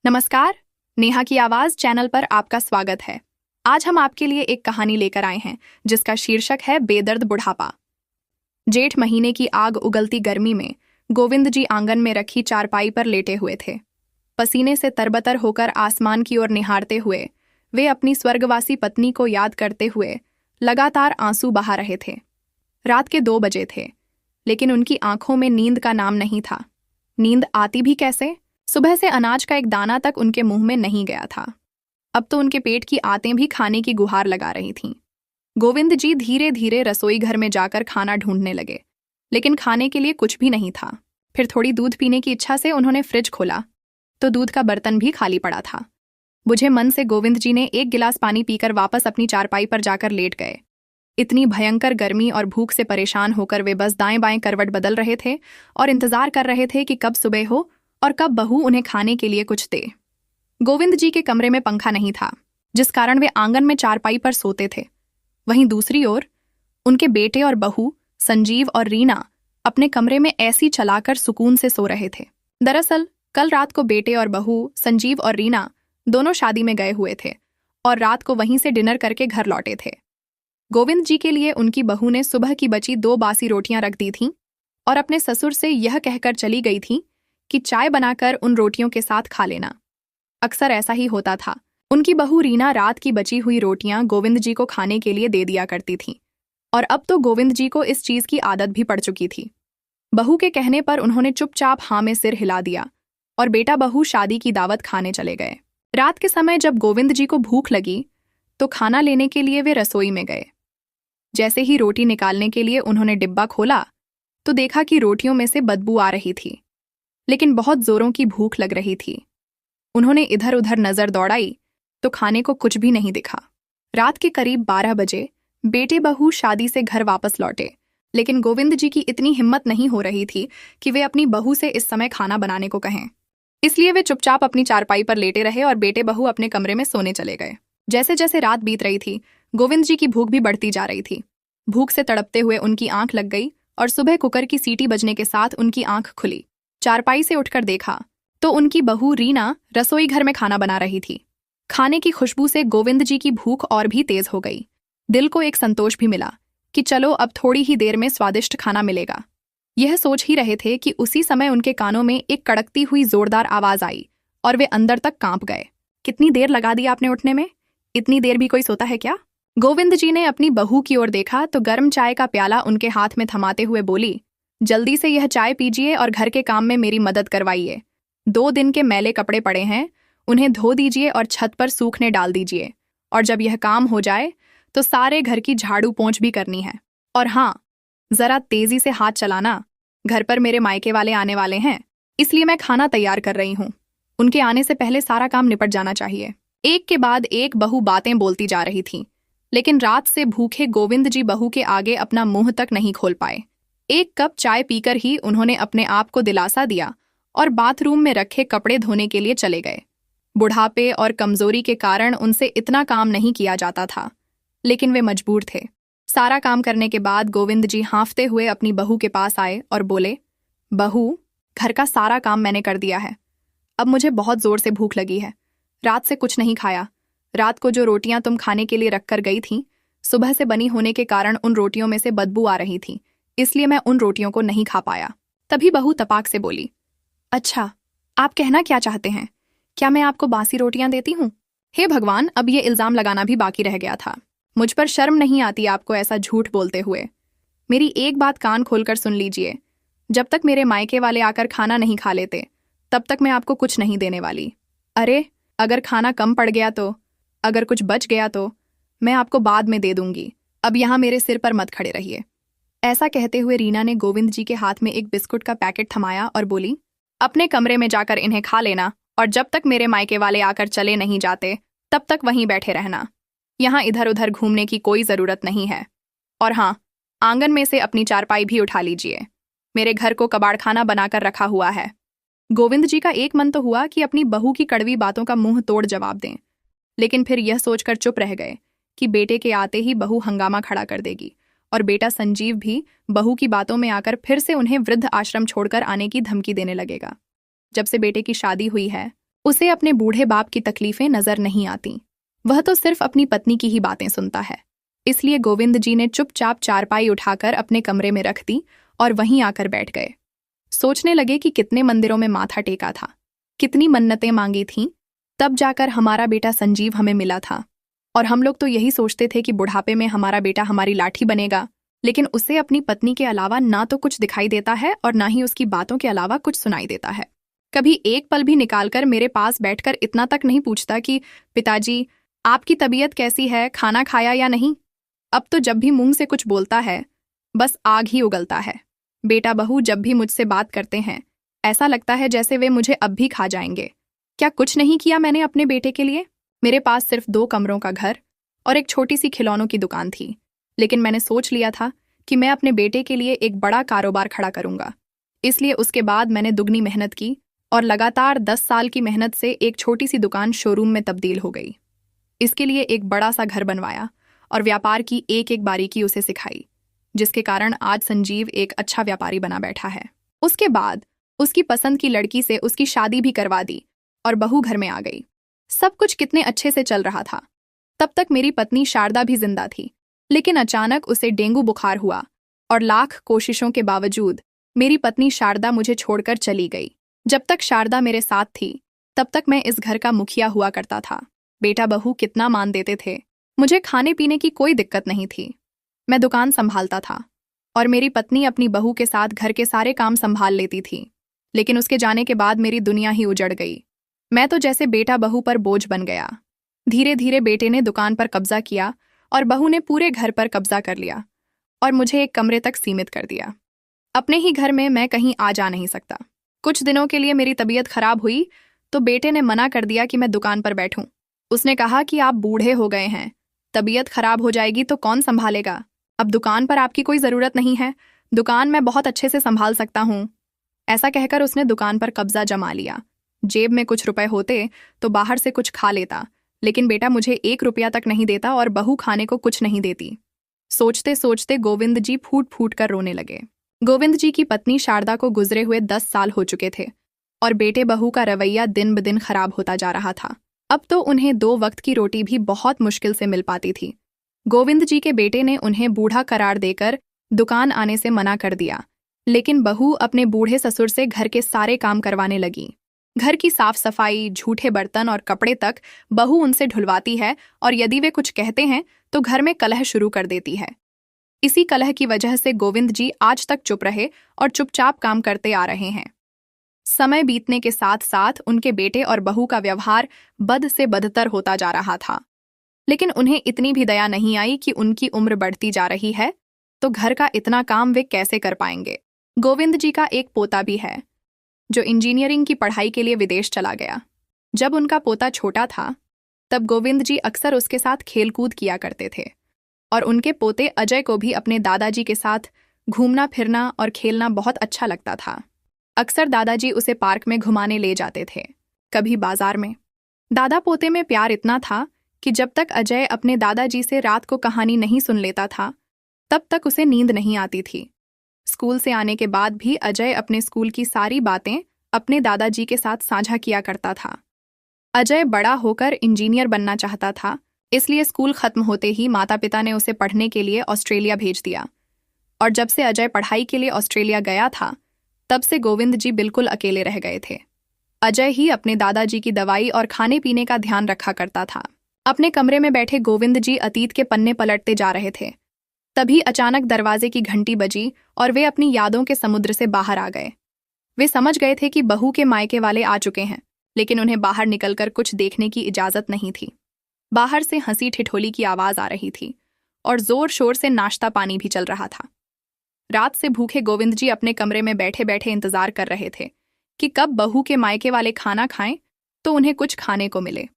नमस्कार। नेहा की आवाज चैनल पर आपका स्वागत है। आज हम आपके लिए एक कहानी लेकर आए हैं जिसका शीर्षक है बेदर्द बुढ़ापा। जेठ महीने की आग उगलती गर्मी में गोविंद जी आंगन में रखी चारपाई पर लेटे हुए थे। पसीने से तरबतर होकर आसमान की ओर निहारते हुए वे अपनी स्वर्गवासी पत्नी को याद करते हुए लगातार आंसू बहा रहे थे। रात के 2 बजे थे, लेकिन उनकी आंखों में नींद का नाम नहीं था। नींद आती भी कैसे? सुबह से अनाज का एक दाना तक उनके मुंह में नहीं गया था। अब तो उनके पेट की आंतें भी खाने की गुहार लगा रही थीं। गोविंद जी धीरे धीरे रसोई घर में जाकर खाना ढूंढने लगे, लेकिन खाने के लिए कुछ भी नहीं था। फिर थोड़ी दूध पीने की इच्छा से उन्होंने फ्रिज खोला तो दूध का बर्तन भी खाली पड़ा था। बुझे मन से गोविंद जी ने एक गिलास पानी पीकर वापस अपनी चारपाई पर जाकर लेट गए। इतनी भयंकर गर्मी और भूख से परेशान होकर वे बस दाएं बाएं करवट बदल रहे थे और इंतजार कर रहे थे कि कब सुबह हो और कब बहू उन्हें खाने के लिए कुछ दे। गोविंद जी के कमरे में पंखा नहीं था, जिस कारण वे आंगन में चारपाई पर सोते थे। वहीं दूसरी ओर उनके बेटे और बहू संजीव और रीना अपने कमरे में ऐसी चलाकर सुकून से सो रहे थे। दरअसल कल रात को बेटे और बहू संजीव और रीना दोनों शादी में गए हुए थे और रात को वहीं से डिनर करके घर लौटे थे। गोविंद जी के लिए उनकी बहू ने सुबह की बची 2 बासी रोटियां रख दी थीं और अपने ससुर से यह कहकर चली गई थी कि चाय बनाकर उन रोटियों के साथ खा लेना। अक्सर ऐसा ही होता था। उनकी बहू रीना रात की बची हुई रोटियां गोविंद जी को खाने के लिए दे दिया करती थी और अब तो गोविंद जी को इस चीज की आदत भी पड़ चुकी थी। बहू के कहने पर उन्होंने चुपचाप हाँ में सिर हिला दिया और बेटा बहू शादी की दावत खाने चले गए। रात के समय जब गोविंद जी को भूख लगी तो खाना लेने के लिए वे रसोई में गए। जैसे ही रोटी निकालने के लिए उन्होंने डिब्बा खोला तो देखा कि रोटियों में से बदबू आ रही थी, लेकिन बहुत जोरों की भूख लग रही थी। उन्होंने इधर उधर नजर दौड़ाई तो खाने को कुछ भी नहीं दिखा। रात के करीब 12 बजे बेटे बहू शादी से घर वापस लौटे, लेकिन गोविंद जी की इतनी हिम्मत नहीं हो रही थी कि वे अपनी बहू से इस समय खाना बनाने को कहें। इसलिए वे चुपचाप अपनी चारपाई पर लेटे रहे और बेटे बहू अपने कमरे में सोने चले गए। जैसे जैसे रात बीत रही थी, गोविंद जी की भूख भी बढ़ती जा रही थी। भूख से तड़पते हुए उनकी आंख लग गई और सुबह कुकर की सीटी बजने के साथ उनकी आंख खुली। चारपाई से उठकर देखा तो उनकी बहू रीना रसोई घर में खाना बना रही थी। खाने की खुशबू से गोविंद जी की भूख और भी तेज हो गई। दिल को एक संतोष भी मिला कि चलो अब थोड़ी ही देर में स्वादिष्ट खाना मिलेगा। यह सोच ही रहे थे कि उसी समय उनके कानों में एक कड़कती हुई जोरदार आवाज आई और वे अंदर तक कांप गए। कितनी देर लगा दी आपने उठने में? इतनी देर भी कोई सोता है क्या? गोविंद जी ने अपनी बहू की ओर देखा तो गर्म चाय का प्याला उनके हाथ में थमाते हुए बोली, जल्दी से यह चाय पीजिए और घर के काम में मेरी मदद करवाइए। 2 दिन के मैले कपड़े पड़े हैं, उन्हें धो दीजिए और छत पर सूखने डाल दीजिए। और जब यह काम हो जाए तो सारे घर की झाड़ू पोंछ भी करनी है। और हाँ, जरा तेजी से हाथ चलाना, घर पर मेरे मायके वाले आने वाले हैं, इसलिए मैं खाना तैयार कर रही हूँ। उनके आने से पहले सारा काम निपट जाना चाहिए। एक के बाद एक बहू बातें बोलती जा रही थी, लेकिन रात से भूखे गोविंद जी बहू के आगे अपना मुंह तक नहीं खोल पाए। 1 कप चाय पीकर ही उन्होंने अपने आप को दिलासा दिया और बाथरूम में रखे कपड़े धोने के लिए चले गए। बुढ़ापे और कमजोरी के कारण उनसे इतना काम नहीं किया जाता था, लेकिन वे मजबूर थे। सारा काम करने के बाद गोविंद जी हाँफते हुए अपनी बहू के पास आए और बोले, बहू, घर का सारा काम मैंने कर दिया है। अब मुझे बहुत जोर से भूख लगी है। रात से कुछ नहीं खाया। रात को जो रोटियां तुम खाने के लिए रखकर गई थीं, सुबह से बनी होने के कारण उन रोटियों में से बदबू आ रही थी, इसलिए मैं उन रोटियों को नहीं खा पाया। तभी बहू तपाक से बोली, अच्छा, आप कहना क्या चाहते हैं? क्या मैं आपको बासी रोटियां देती हूँ? हे भगवान, अब ये इल्जाम लगाना भी बाकी रह गया था। मुझ पर शर्म नहीं आती आपको ऐसा झूठ बोलते हुए। मेरी एक बात कान खोलकर सुन लीजिए, जब तक मेरे मायके वाले आकर खाना नहीं खा लेते तब तक मैं आपको कुछ नहीं देने वाली। अरे, अगर खाना कम पड़ गया तो, अगर कुछ बच गया तो मैं आपको बाद में दे दूंगी। अब यहाँ मेरे सिर पर मत खड़े रहिए। ऐसा कहते हुए रीना ने गोविंद जी के हाथ में एक बिस्कुट का पैकेट थमाया और बोली, अपने कमरे में जाकर इन्हें खा लेना और जब तक मेरे मायके वाले आकर चले नहीं जाते तब तक वहीं बैठे रहना। यहाँ इधर उधर घूमने की कोई जरूरत नहीं है। और हाँ, आंगन में से अपनी चारपाई भी उठा लीजिए। मेरे घर को कबाड़खाना बनाकर रखा हुआ है। गोविंद जी का एक मन तो हुआ कि अपनी बहू की कड़वी बातों का मुंह तोड़ जवाब दें, लेकिन फिर यह सोचकर चुप रह गए कि बेटे के आते ही बहू हंगामा खड़ा कर देगी और बेटा संजीव भी बहू की बातों में आकर फिर से उन्हें वृद्ध आश्रम छोड़कर आने की धमकी देने लगेगा। जब से बेटे की शादी हुई है उसे अपने बूढ़े बाप की तकलीफें नजर नहीं आती। वह तो सिर्फ अपनी पत्नी की ही बातें सुनता है। इसलिए गोविंद जी ने चुपचाप चारपाई उठाकर अपने कमरे में रख दी और वहीं आकर बैठ गए। सोचने लगे कि कितने मंदिरों में माथा टेका था, कितनी मन्नतें मांगी थीं, तब जाकर हमारा बेटा संजीव हमें मिला था। और हम लोग तो यही सोचते थे कि बुढ़ापे में हमारा बेटा हमारी लाठी बनेगा, लेकिन उसे अपनी पत्नी के अलावा ना तो कुछ दिखाई देता है और ना ही उसकी बातों के अलावा कुछ सुनाई देता है। कभी एक पल भी निकालकर मेरे पास बैठकर इतना तक नहीं पूछता कि पिताजी, आपकी तबीयत कैसी है, खाना खाया या नहीं। अब तो जब भी मुंह से कुछ बोलता है बस आग ही उगलता है। बेटा बहू जब भी मुझसे बात करते हैं ऐसा लगता है जैसे वे मुझे अब भी खा जाएंगे। क्या कुछ नहीं किया मैंने अपने बेटे के लिए? मेरे पास सिर्फ 2 कमरों का घर और एक छोटी सी खिलौनों की दुकान थी, लेकिन मैंने सोच लिया था कि मैं अपने बेटे के लिए एक बड़ा कारोबार खड़ा करूंगा। इसलिए उसके बाद मैंने दुगनी मेहनत की और लगातार 10 साल की मेहनत से एक छोटी सी दुकान शोरूम में तब्दील हो गई। इसके लिए एक बड़ा सा घर बनवाया और व्यापार की एक एक बारीकी उसे सिखाई, जिसके कारण आज संजीव एक अच्छा व्यापारी बना बैठा है। उसके बाद उसकी पसंद की लड़की से उसकी शादी भी करवा दी और बहू घर में आ गई। सब कुछ कितने अच्छे से चल रहा था। तब तक मेरी पत्नी शारदा भी जिंदा थी, लेकिन अचानक उसे डेंगू बुखार हुआ और लाख कोशिशों के बावजूद मेरी पत्नी शारदा मुझे छोड़कर चली गई। जब तक शारदा मेरे साथ थी तब तक मैं इस घर का मुखिया हुआ करता था। बेटा बहू कितना मान देते थे, मुझे खाने पीने की कोई दिक्कत नहीं थी। मैं दुकान संभालता था और मेरी पत्नी अपनी बहू के साथ घर के सारे काम संभाल लेती थी। लेकिन उसके जाने के बाद मेरी दुनिया ही उजड़ गई। मैं तो जैसे बेटा बहू पर बोझ बन गया। धीरे धीरे बेटे ने दुकान पर कब्जा किया और बहू ने पूरे घर पर कब्जा कर लिया और मुझे एक कमरे तक सीमित कर दिया। अपने ही घर में मैं कहीं आ जा नहीं सकता। कुछ दिनों के लिए मेरी तबीयत खराब हुई तो बेटे ने मना कर दिया कि मैं दुकान पर बैठूं। उसने कहा कि आप बूढ़े हो गए हैं, तबीयत खराब हो जाएगी तो कौन संभालेगा। अब दुकान पर आपकी कोई ज़रूरत नहीं है, दुकान मैं बहुत अच्छे से संभाल सकता हूँ। ऐसा कहकर उसने दुकान पर कब्जा जमा लिया। जेब में कुछ रुपए होते तो बाहर से कुछ खा लेता, लेकिन बेटा मुझे 1 रुपया तक नहीं देता और बहू खाने को कुछ नहीं देती। सोचते सोचते गोविंद जी फूट फूट कर रोने लगे। गोविंद जी की पत्नी शारदा को गुजरे हुए 10 साल हो चुके थे और बेटे बहू का रवैया दिन ब दिन खराब होता जा रहा था। अब तो उन्हें 2 वक्त की रोटी भी बहुत मुश्किल से मिल पाती थी। गोविंद जी के बेटे ने उन्हें बूढ़ा करार देकर दुकान आने से मना कर दिया, लेकिन बहू अपने बूढ़े ससुर से घर के सारे काम करवाने लगी। घर की साफ सफाई, झूठे बर्तन और कपड़े तक बहू उनसे ढुलवाती है और यदि वे कुछ कहते हैं तो घर में कलह शुरू कर देती है। इसी कलह की वजह से गोविंद जी आज तक चुप रहे और चुपचाप काम करते आ रहे हैं। समय बीतने के साथ साथ उनके बेटे और बहू का व्यवहार बद से बदतर होता जा रहा था, लेकिन उन्हें इतनी भी दया नहीं आई कि उनकी उम्र बढ़ती जा रही है तो घर का इतना काम वे कैसे कर पाएंगे। गोविंद जी का एक पोता भी है जो इंजीनियरिंग की पढ़ाई के लिए विदेश चला गया। जब उनका पोता छोटा था तब गोविंद जी अक्सर उसके साथ खेलकूद किया करते थे और उनके पोते अजय को भी अपने दादाजी के साथ घूमना फिरना और खेलना बहुत अच्छा लगता था। अक्सर दादाजी उसे पार्क में घुमाने ले जाते थे, कभी बाजार में। दादा पोते में प्यार इतना था कि जब तक अजय अपने दादाजी से रात को कहानी नहीं सुन लेता था तब तक उसे नींद नहीं आती थी। स्कूल से आने के बाद भी अजय अपने स्कूल की सारी बातें अपने दादाजी के साथ साझा किया करता था। अजय बड़ा होकर इंजीनियर बनना चाहता था, इसलिए स्कूल खत्म होते ही माता पिता ने उसे पढ़ने के लिए ऑस्ट्रेलिया भेज दिया। और जब से अजय पढ़ाई के लिए ऑस्ट्रेलिया गया था तब से गोविंद जी बिल्कुल अकेले रह गए थे। अजय ही अपने दादाजी की दवाई और खाने पीने का ध्यान रखा करता था। अपने कमरे में बैठे गोविंद जी अतीत के पन्ने पलटते जा रहे थे। तभी अचानक दरवाजे की घंटी बजी और वे अपनी यादों के समुद्र से बाहर आ गए। वे समझ गए थे कि बहू के मायके वाले आ चुके हैं, लेकिन उन्हें बाहर निकलकर कुछ देखने की इजाजत नहीं थी। बाहर से हंसी ठिठोली की आवाज आ रही थी और जोर शोर से नाश्ता पानी भी चल रहा था। रात से भूखे गोविंद जी अपने कमरे में बैठे बैठे इंतजार कर रहे थे कि कब बहू के मायके वाले खाना खाएं तो उन्हें कुछ खाने को मिले।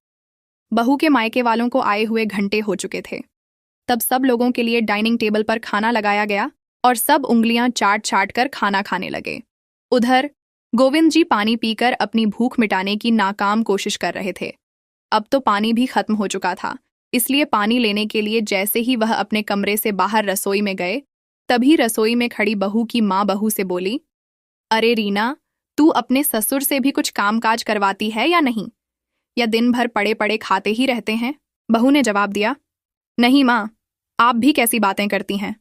बहू के मायके वालों को आए हुए घंटे हो चुके थे। तब सब लोगों के लिए डाइनिंग टेबल पर खाना लगाया गया और सब उंगलियां चाट चाट कर खाना खाने लगे। उधर गोविंद जी पानी पीकर अपनी भूख मिटाने की नाकाम कोशिश कर रहे थे। अब तो पानी भी खत्म हो चुका था, इसलिए पानी लेने के लिए जैसे ही वह अपने कमरे से बाहर रसोई में गए तभी रसोई में खड़ी बहू की माँ बहू से बोली, अरे रीना, तू अपने ससुर से भी कुछ कामकाज करवाती है या नहीं? या दिन भर पड़े पड़े खाते ही रहते हैं? बहू ने जवाब दिया, नहीं माँ, आप भी कैसी बातें करती हैं।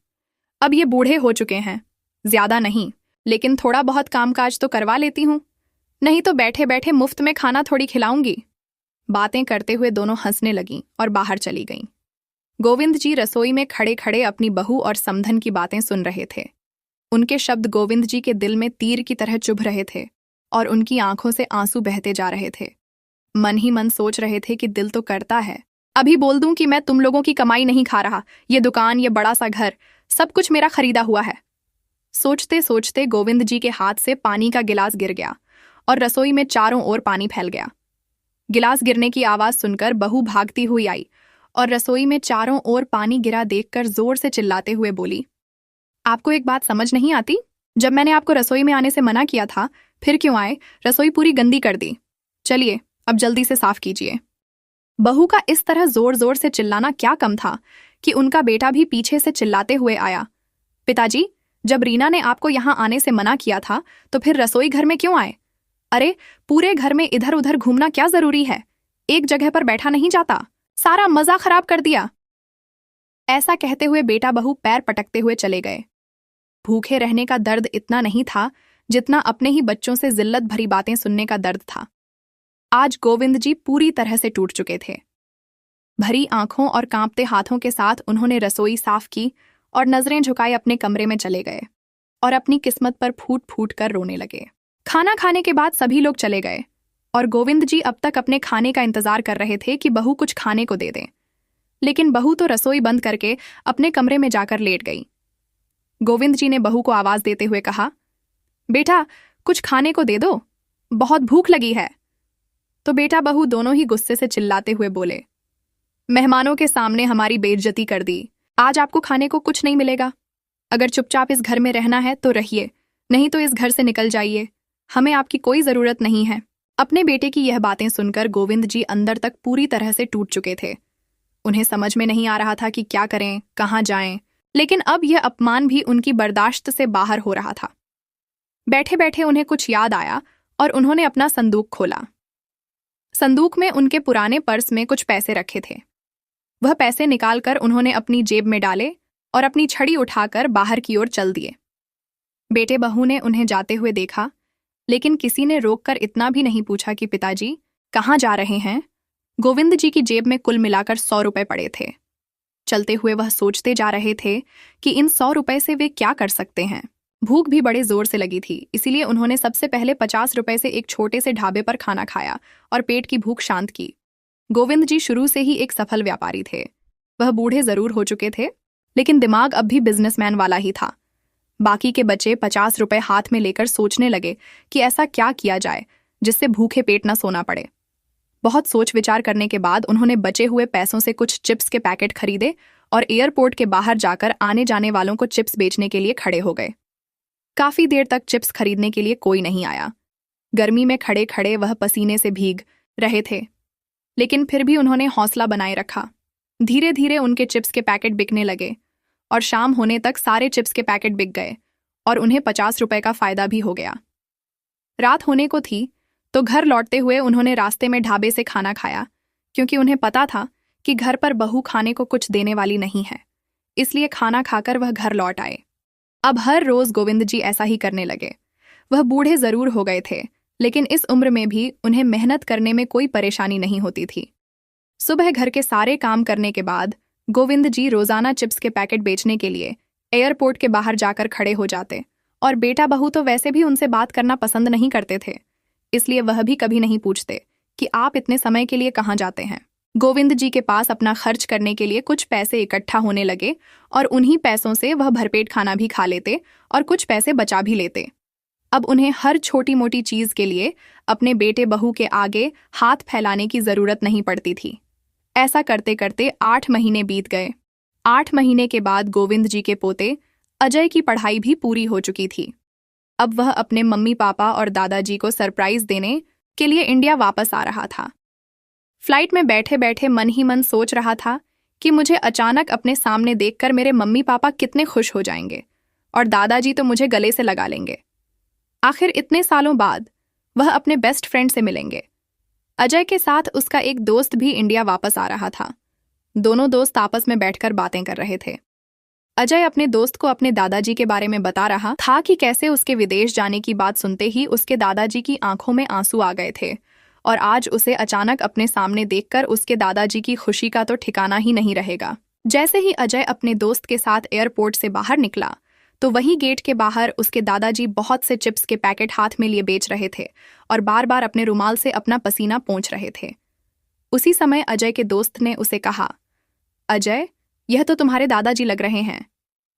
अब ये बूढ़े हो चुके हैं, ज्यादा नहीं, लेकिन थोड़ा बहुत कामकाज तो करवा लेती हूँ, नहीं तो बैठे बैठे मुफ्त में खाना थोड़ी खिलाऊंगी। बातें करते हुए दोनों हंसने लगीं और बाहर चली गईं। गोविंद जी रसोई में खड़े खड़े अपनी बहू और समधन की बातें सुन रहे थे। उनके शब्द गोविंद जी के दिल में तीर की तरह चुभ रहे थे और उनकी आंखों से आंसू बहते जा रहे थे। मन ही मन सोच रहे थे कि दिल तो करता है अभी बोल दूं कि मैं तुम लोगों की कमाई नहीं खा रहा, ये दुकान, ये बड़ा सा घर, सब कुछ मेरा खरीदा हुआ है। सोचते सोचते गोविंद जी के हाथ से पानी का गिलास गिर गया और रसोई में चारों ओर पानी फैल गया। गिलास गिरने की आवाज सुनकर बहू भागती हुई आई और रसोई में चारों ओर पानी गिरा देखकर जोर से चिल्लाते हुए बोली, आपको एक बात समझ नहीं आती? जब मैंने आपको रसोई में आने से मना किया था, फिर क्यों आए? रसोई पूरी गंदी कर दी। चलिए अब जल्दी से साफ कीजिए। बहू का इस तरह जोर जोर से चिल्लाना क्या कम था कि उनका बेटा भी पीछे से चिल्लाते हुए आया, पिताजी, जब रीना ने आपको यहाँ आने से मना किया था तो फिर रसोई घर में क्यों आए? अरे पूरे घर में इधर उधर घूमना क्या जरूरी है? एक जगह पर बैठा नहीं जाता, सारा मजा खराब कर दिया। ऐसा कहते हुए बेटा बहू पैर पटकते हुए चले गए। भूखे रहने का दर्द इतना नहीं था जितना अपने ही बच्चों से जिल्लत भरी बातें सुनने का दर्द था। आज गोविंद जी पूरी तरह से टूट चुके थे। भरी आंखों और कांपते हाथों के साथ उन्होंने रसोई साफ की और नजरें झुकाए अपने कमरे में चले गए और अपनी किस्मत पर फूट फूट कर रोने लगे। खाना खाने के बाद सभी लोग चले गए और गोविंद जी अब तक अपने खाने का इंतजार कर रहे थे कि बहू कुछ खाने को दे दें, लेकिन बहू तो रसोई बंद करके अपने कमरे में जाकर लेट गई। गोविंद जी ने बहू को आवाज देते हुए कहा, बेटा कुछ खाने को दे दो, बहुत भूख लगी है। तो बेटा बहू दोनों ही गुस्से से चिल्लाते हुए बोले, मेहमानों के सामने हमारी बेइज्जती कर दी, आज आपको खाने को कुछ नहीं मिलेगा। अगर चुपचाप इस घर में रहना है तो रहिए, नहीं तो इस घर से निकल जाइए, हमें आपकी कोई जरूरत नहीं है। अपने बेटे की यह बातें सुनकर गोविंद जी अंदर तक पूरी तरह से टूट चुके थे। उन्हें समझ में नहीं आ रहा था कि क्या करें, कहाँ जाएं, लेकिन अब यह अपमान भी उनकी बर्दाश्त से बाहर हो रहा था। बैठे बैठे उन्हें कुछ याद आया और उन्होंने अपना संदूक खोला। संदूक में उनके पुराने पर्स में कुछ पैसे रखे थे। वह पैसे निकालकर उन्होंने अपनी जेब में डाले और अपनी छड़ी उठाकर बाहर की ओर चल दिए। बेटे बहू ने उन्हें जाते हुए देखा, लेकिन किसी ने रोककर इतना भी नहीं पूछा कि पिताजी कहाँ जा रहे हैं। गोविंद जी की जेब में कुल मिलाकर 100 रुपए पड़े थे। चलते हुए वह सोचते जा रहे थे कि इन 100 रुपए से वे क्या कर सकते हैं। भूख भी बड़े जोर से लगी थी, इसीलिए उन्होंने सबसे पहले 50 रुपए से एक छोटे से ढाबे पर खाना खाया और पेट की भूख शांत की। गोविंद जी शुरू से ही एक सफल व्यापारी थे। वह बूढ़े जरूर हो चुके थे, लेकिन दिमाग अब भी बिजनेसमैन वाला ही था। बाकी के बचे 50 रुपए हाथ में लेकर सोचने लगे कि ऐसा क्या किया जाए जिससे भूखे पेट न सोना पड़े। बहुत सोच विचार करने के बाद उन्होंने बचे हुए पैसों से कुछ चिप्स के पैकेट खरीदे और एयरपोर्ट के बाहर जाकर आने जाने वालों को चिप्स बेचने के लिए खड़े हो गए। काफी देर तक चिप्स खरीदने के लिए कोई नहीं आया। गर्मी में खड़े खड़े वह पसीने से भीग रहे थे, लेकिन फिर भी उन्होंने हौसला बनाए रखा। धीरे धीरे उनके चिप्स के पैकेट बिकने लगे और शाम होने तक सारे चिप्स के पैकेट बिक गए और उन्हें 50 रुपए का फायदा भी हो गया। रात होने को थी तो घर लौटते हुए उन्होंने रास्ते में ढाबे से खाना खाया, क्योंकि उन्हें पता था कि घर पर बहू खाने को कुछ देने वाली नहीं है, इसलिए खाना खाकर वह घर लौट आए। अब हर रोज गोविंद जी ऐसा ही करने लगे। वह बूढ़े जरूर हो गए थे, लेकिन इस उम्र में भी उन्हें मेहनत करने में कोई परेशानी नहीं होती थी। सुबह घर के सारे काम करने के बाद गोविंद जी रोजाना चिप्स के पैकेट बेचने के लिए एयरपोर्ट के बाहर जाकर खड़े हो जाते, और बेटा बहू तो वैसे भी उनसे बात करना पसंद नहीं करते थे, इसलिए वह भी कभी नहीं पूछते कि आप इतने समय के लिए कहाँ जाते हैं। गोविंद जी के पास अपना खर्च करने के लिए कुछ पैसे इकट्ठा होने लगे और उन्हीं पैसों से वह भरपेट खाना भी खा लेते और कुछ पैसे बचा भी लेते। अब उन्हें हर छोटी मोटी चीज के लिए अपने बेटे बहू के आगे हाथ फैलाने की जरूरत नहीं पड़ती थी। ऐसा करते करते 8 महीने बीत गए। 8 महीने के बाद गोविंद जी के पोते अजय की पढ़ाई भी पूरी हो चुकी थी। अब वह अपने मम्मी पापा और दादाजी को सरप्राइज देने के लिए इंडिया वापस आ रहा था। फ्लाइट में बैठे बैठे मन ही मन सोच रहा था कि मुझे अचानक अपने सामने देखकर मेरे मम्मी पापा कितने खुश हो जाएंगे और दादाजी तो मुझे गले से लगा लेंगे। आखिर इतने सालों बाद वह अपने बेस्ट फ्रेंड से मिलेंगे। अजय के साथ उसका एक दोस्त भी इंडिया वापस आ रहा था। दोनों दोस्त आपस में बैठकर बातें कर रहे थे। अजय अपने दोस्त को अपने दादाजी के बारे में बता रहा था कि कैसे उसके विदेश जाने की बात सुनते ही उसके दादाजी की आंखों में आंसू आ गए थे और आज उसे अचानक अपने सामने देखकर उसके दादाजी की खुशी का तो ठिकाना ही नहीं रहेगा। जैसे ही अजय अपने दोस्त के साथ एयरपोर्ट से बाहर निकला तो वहीं गेट के बाहर उसके दादाजी बहुत से चिप्स के पैकेट हाथ में लिए बेच रहे थे और बार बार अपने रुमाल से अपना पसीना पोंछ रहे थे। उसी समय अजय के दोस्त ने उसे कहा, अजय, यह तो तुम्हारे दादाजी लग रहे हैं।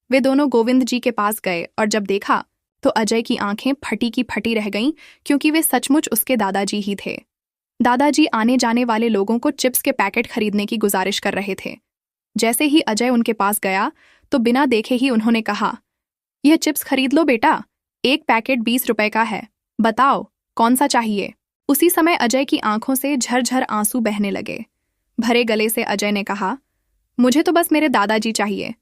वे दोनों गोविंद जी के पास गए और जब देखा तो अजय की आंखें फटी की फटी रह गईं क्योंकि वे सचमुच उसके दादाजी ही थे। दादाजी आने जाने वाले लोगों को चिप्स के पैकेट खरीदने की गुजारिश कर रहे थे। जैसे ही अजय उनके पास गया तो बिना देखे ही उन्होंने कहा, यह चिप्स खरीद लो बेटा, एक पैकेट 20 रुपए का है, बताओ कौन सा चाहिए। उसी समय अजय की आंखों से झरझर आंसू बहने लगे। भरे गले से अजय ने कहा, मुझे तो बस मेरे दादाजी चाहिए।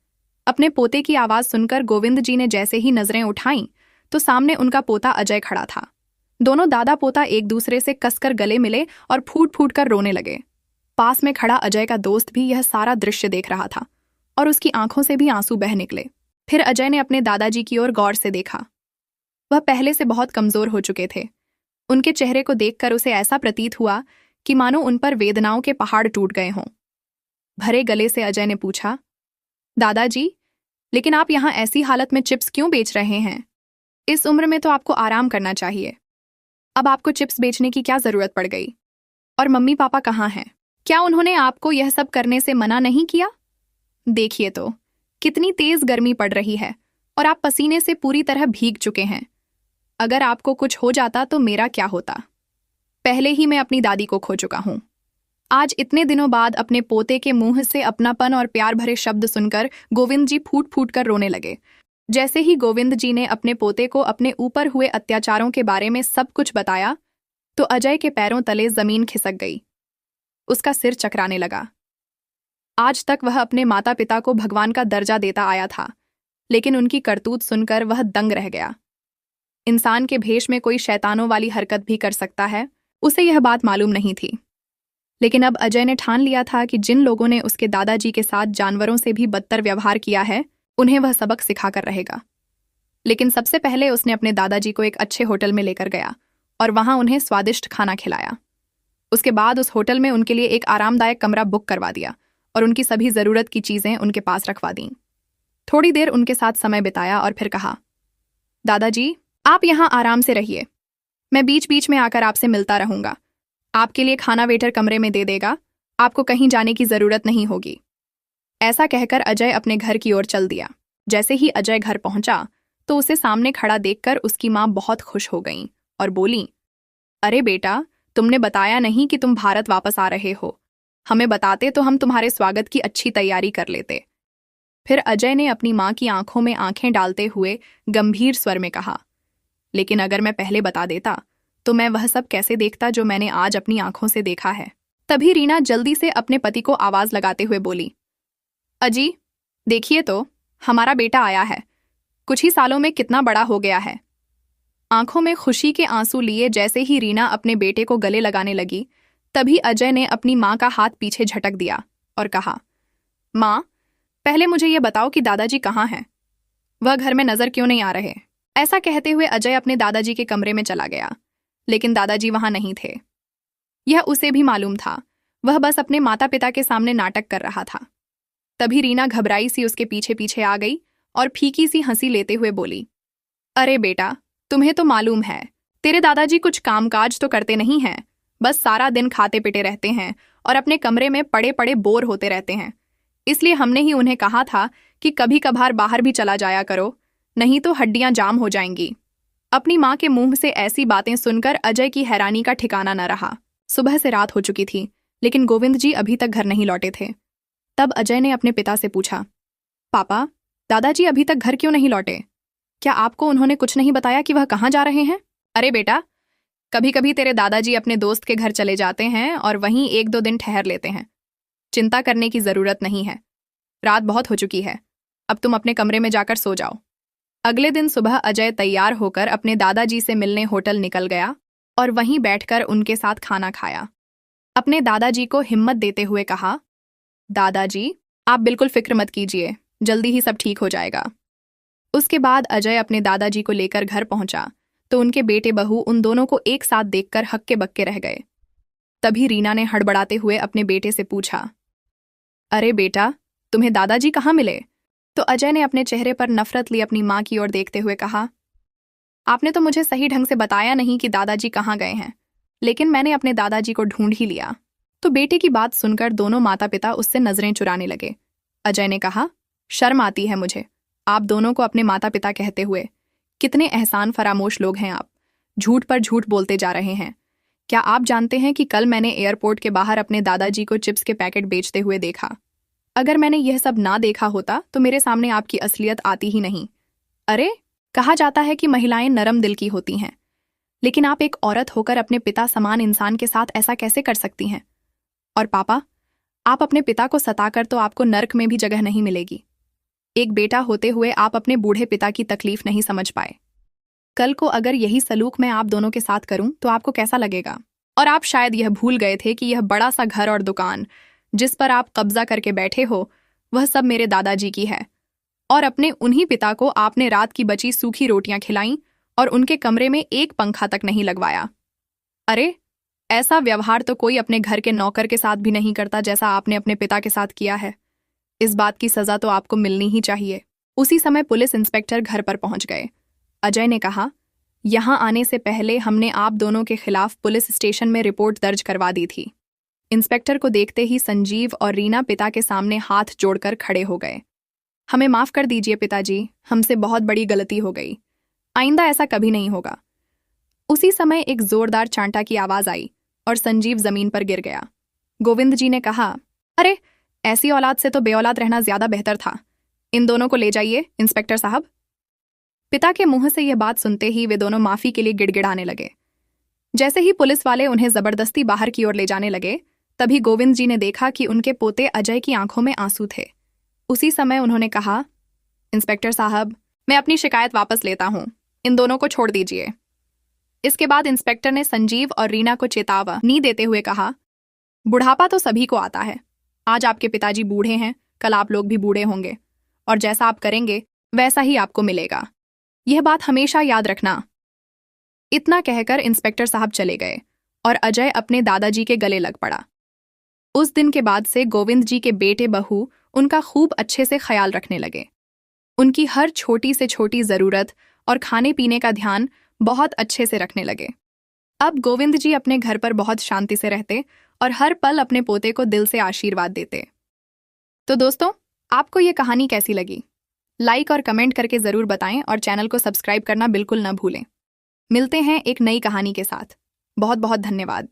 अपने पोते की आवाज सुनकर गोविंद जी ने जैसे ही नजरें उठाईं तो सामने उनका पोता अजय खड़ा था। दोनों दादा पोता एक दूसरे से कसकर गले मिले और फूट फूट कर रोने लगे। पास में खड़ा अजय का दोस्त भी यह सारा दृश्य देख रहा था और उसकी आंखों से भी आंसू बह निकले। फिर अजय ने अपने दादाजी की ओर गौर से देखा। वह पहले से बहुत कमजोर हो चुके थे। उनके चेहरे को देखकर उसे ऐसा प्रतीत हुआ कि मानो उन पर वेदनाओं के पहाड़ टूट गए हों। भरे गले से अजय ने पूछा, दादाजी, लेकिन आप यहाँ ऐसी हालत में चिप्स क्यों बेच रहे हैं? इस उम्र में तो आपको आराम करना चाहिए। अब आपको चिप्स बेचने की क्या जरूरत पड़ गई? और मम्मी पापा कहाँ हैं? क्या उन्होंने आपको यह सब करने से मना नहीं किया? देखिए तो कितनी तेज गर्मी पड़ रही है और आप पसीने से पूरी तरह भीग चुके हैं। अगर आपको कुछ हो जाता तो मेरा क्या होता? पहले ही मैं अपनी दादी को खो चुका हूं। आज इतने दिनों बाद अपने पोते के मुंह से अपनापन और प्यार भरे शब्द सुनकर गोविंद जी फूट फूट कर रोने लगे। जैसे ही गोविंद जी ने अपने पोते को अपने ऊपर हुए अत्याचारों के बारे में सब कुछ बताया तो अजय के पैरों तले जमीन खिसक गई। उसका सिर चकराने लगा। आज तक वह अपने माता पिता को भगवान का दर्जा देता आया था, लेकिन उनकी करतूत सुनकर वह दंग रह गया। इंसान के भेष में कोई शैतानों वाली हरकत भी कर सकता है, उसे यह बात मालूम नहीं थी। लेकिन अब अजय ने ठान लिया था कि जिन लोगों ने उसके दादाजी के साथ जानवरों से भी बदतर व्यवहार किया है उन्हें वह सबक सिखाकर रहेगा। लेकिन सबसे पहले उसने अपने दादाजी को एक अच्छे होटल में लेकर गया और वहां उन्हें स्वादिष्ट खाना खिलाया। उसके बाद उस होटल में उनके लिए एक आरामदायक कमरा बुक करवा दिया और उनकी सभी जरूरत की चीजें उनके पास रखवा दीं। थोड़ी देर उनके साथ समय बिताया और फिर कहा, दादाजी, आप यहाँ आराम से रहिए। मैं बीच बीच में आकर आपसे मिलता रहूंगा। आपके लिए खाना वेटर कमरे में दे देगा। आपको कहीं जाने की जरूरत नहीं होगी। ऐसा कहकर अजय अपने घर की ओर चल दिया। जैसे ही अजय घर पहुंचा तो उसे सामने खड़ा देखकर उसकी माँ बहुत खुश हो गई और बोली, अरे बेटा, तुमने बताया नहीं कि तुम भारत वापस आ रहे हो। हमें बताते तो हम तुम्हारे स्वागत की अच्छी तैयारी कर लेते। फिर अजय ने अपनी माँ की आंखों में आंखें डालते हुए गंभीर स्वर में कहा, लेकिन अगर मैं पहले बता देता तो मैं वह सब कैसे देखता जो मैंने आज अपनी आंखों से देखा है। तभी रीना जल्दी से अपने पति को आवाज लगाते हुए बोली, अजी, देखिए तो, हमारा बेटा आया है। कुछ ही सालों में कितना बड़ा हो गया है। आंखों में खुशी के आंसू लिए जैसे ही रीना अपने बेटे को गले लगाने लगी तभी अजय ने अपनी माँ का हाथ पीछे झटक दिया और कहा, माँ, पहले मुझे यह बताओ कि दादाजी कहाँ हैं? वह घर में नजर क्यों नहीं आ रहे? ऐसा कहते हुए अजय अपने दादाजी के कमरे में चला गया, लेकिन दादाजी वहां नहीं थे। यह उसे भी मालूम था। वह बस अपने माता पिता के सामने नाटक कर रहा था। तभी रीना घबराई सी उसके पीछे पीछे आ गई और फीकी सी हंसी लेते हुए बोली, अरे बेटा, तुम्हें तो मालूम है, तेरे दादाजी कुछ कामकाज तो करते नहीं हैं, बस सारा दिन खाते पिटे रहते हैं और अपने कमरे में पड़े पड़े बोर होते रहते हैं। इसलिए हमने ही उन्हें कहा था कि कभी कभार बाहर भी चला जाया करो, नहीं तो हड्डियां जाम हो जाएंगी। अपनी माँ के मुंह से ऐसी बातें सुनकर अजय की हैरानी का ठिकाना न रहा। सुबह से रात हो चुकी थी, लेकिन गोविंद जी अभी तक घर नहीं लौटे थे। तब अजय ने अपने पिता से पूछा, पापा, दादाजी अभी तक घर क्यों नहीं लौटे? क्या आपको उन्होंने कुछ नहीं बताया कि वह कहाँ जा रहे हैं? अरे बेटा, कभी कभी तेरे दादाजी अपने दोस्त के घर चले जाते हैं और वहीं 1-2 दिन ठहर लेते हैं। चिंता करने की जरूरत नहीं है। रात बहुत हो चुकी है, अब तुम अपने कमरे में जाकर सो जाओ। अगले दिन सुबह अजय तैयार होकर अपने दादाजी से मिलने होटल निकल गया और वहीं बैठकर उनके साथ खाना खाया। अपने दादाजी को हिम्मत देते हुए कहा, दादाजी, आप बिल्कुल फिक्र मत कीजिए, जल्दी ही सब ठीक हो जाएगा। उसके बाद अजय अपने दादाजी को लेकर घर पहुंचा तो उनके बेटे बहू उन दोनों को एक साथ देखकर हक्के बक्के रह गए। तभी रीना ने हड़बड़ाते हुए अपने बेटे से पूछा, अरे बेटा, तुम्हें दादाजी कहाँ मिले? तो अजय ने अपने चेहरे पर नफरत ली अपनी माँ की ओर देखते हुए कहा, आपने तो मुझे सही ढंग से बताया नहीं कि दादाजी कहाँ गए हैं, लेकिन मैंने अपने दादाजी को ढूंढ ही लिया। तो बेटे की बात सुनकर दोनों माता पिता उससे नजरें चुराने लगे। अजय ने कहा, शर्म आती है मुझे, आप दोनों को अपने माता पिता कहते हुए। कितने एहसान फरामोश लोग हैं आप, झूठ पर झूठ बोलते जा रहे हैं। क्या आप जानते हैं कि कल मैंने एयरपोर्ट के बाहर अपने दादाजी को चिप्स के पैकेट बेचते हुए देखा? अगर मैंने यह सब ना देखा होता तो मेरे सामने आपकी असलियत आती ही नहीं। अरे, कहा जाता है कि महिलाएं नरम दिल की होती हैं, लेकिन आप एक औरत होकर अपने पिता समान इंसान के साथ ऐसा कैसे कर सकती हैं? और पापा, आप अपने पिता को सताकर तो आपको नर्क में भी जगह नहीं मिलेगी। एक बेटा होते हुए आप अपने बूढ़े पिता की तकलीफ नहीं समझ पाए। कल को अगर यही सलूक मैं आप दोनों के साथ करूं तो आपको कैसा लगेगा? और आप शायद यह भूल गए थे कि यह बड़ा सा घर और दुकान जिस पर आप कब्जा करके बैठे हो, वह सब मेरे दादाजी की है। और अपने उन्हीं पिता को आपने रात की बची सूखी रोटियां खिलाईं और उनके कमरे में एक पंखा तक नहीं लगवाया। अरे, ऐसा व्यवहार तो कोई अपने घर के नौकर के साथ भी नहीं करता जैसा आपने अपने पिता के साथ किया है। इस बात की सजा तो आपको मिलनी ही चाहिए। उसी समय पुलिस इंस्पेक्टर घर पर पहुंच गए। अजय ने कहा, यहां आने से पहले हमने आप दोनों के खिलाफ पुलिस स्टेशन में रिपोर्ट दर्ज करवा दी थी। इंस्पेक्टर को देखते ही संजीव और रीना पिता के सामने हाथ जोड़कर खड़े हो गए। हमें माफ कर दीजिए पिताजी, हमसे बहुत बड़ी गलती हो गई, आइंदा ऐसा कभी नहीं होगा। उसी समय एक जोरदार चांटा की आवाज आई और संजीव जमीन पर गिर गया। गोविंद जी ने कहा, अरे, ऐसी औलाद से तो बेऔलाद रहना ज्यादा बेहतर था। इन दोनों को ले जाइए इंस्पेक्टर साहब। पिता के मुंह से यह बात सुनते ही वे दोनों माफी के लिए गिड़गिड़ाने लगे। जैसे ही पुलिस वाले उन्हें जबरदस्ती बाहर की ओर ले जाने लगे, तभी गोविंद जी ने देखा कि उनके पोते अजय की आंखों में आंसू थे। उसी समय उन्होंने कहा, इंस्पेक्टर साहब, मैं अपनी शिकायत वापस लेता हूं, इन दोनों को छोड़ दीजिए। इसके बाद इंस्पेक्टर ने संजीव और रीना को चेतावनी देते हुए कहा, बुढ़ापा तो सभी को आता है। आज आपके पिताजी बूढ़े हैं, कल आप लोग भी बूढ़े होंगे, और जैसा आप करेंगे वैसा ही आपको मिलेगा। यह बात हमेशा याद रखना। इतना कहकर इंस्पेक्टर साहब चले गए और अजय अपने दादाजी के गले लग पड़ा। उस दिन के बाद से गोविंद जी के बेटे बहू उनका खूब अच्छे से ख्याल रखने लगे। उनकी हर छोटी से छोटी जरूरत और खाने पीने का ध्यान बहुत अच्छे से रखने लगे। अब गोविंद जी अपने घर पर बहुत शांति से रहते और हर पल अपने पोते को दिल से आशीर्वाद देते। तो दोस्तों, आपको ये कहानी कैसी लगी? लाइक और कमेंट करके ज़रूर बताएं और चैनल को सब्सक्राइब करना बिल्कुल न भूलें। मिलते हैं एक नई कहानी के साथ। बहुत बहुत धन्यवाद।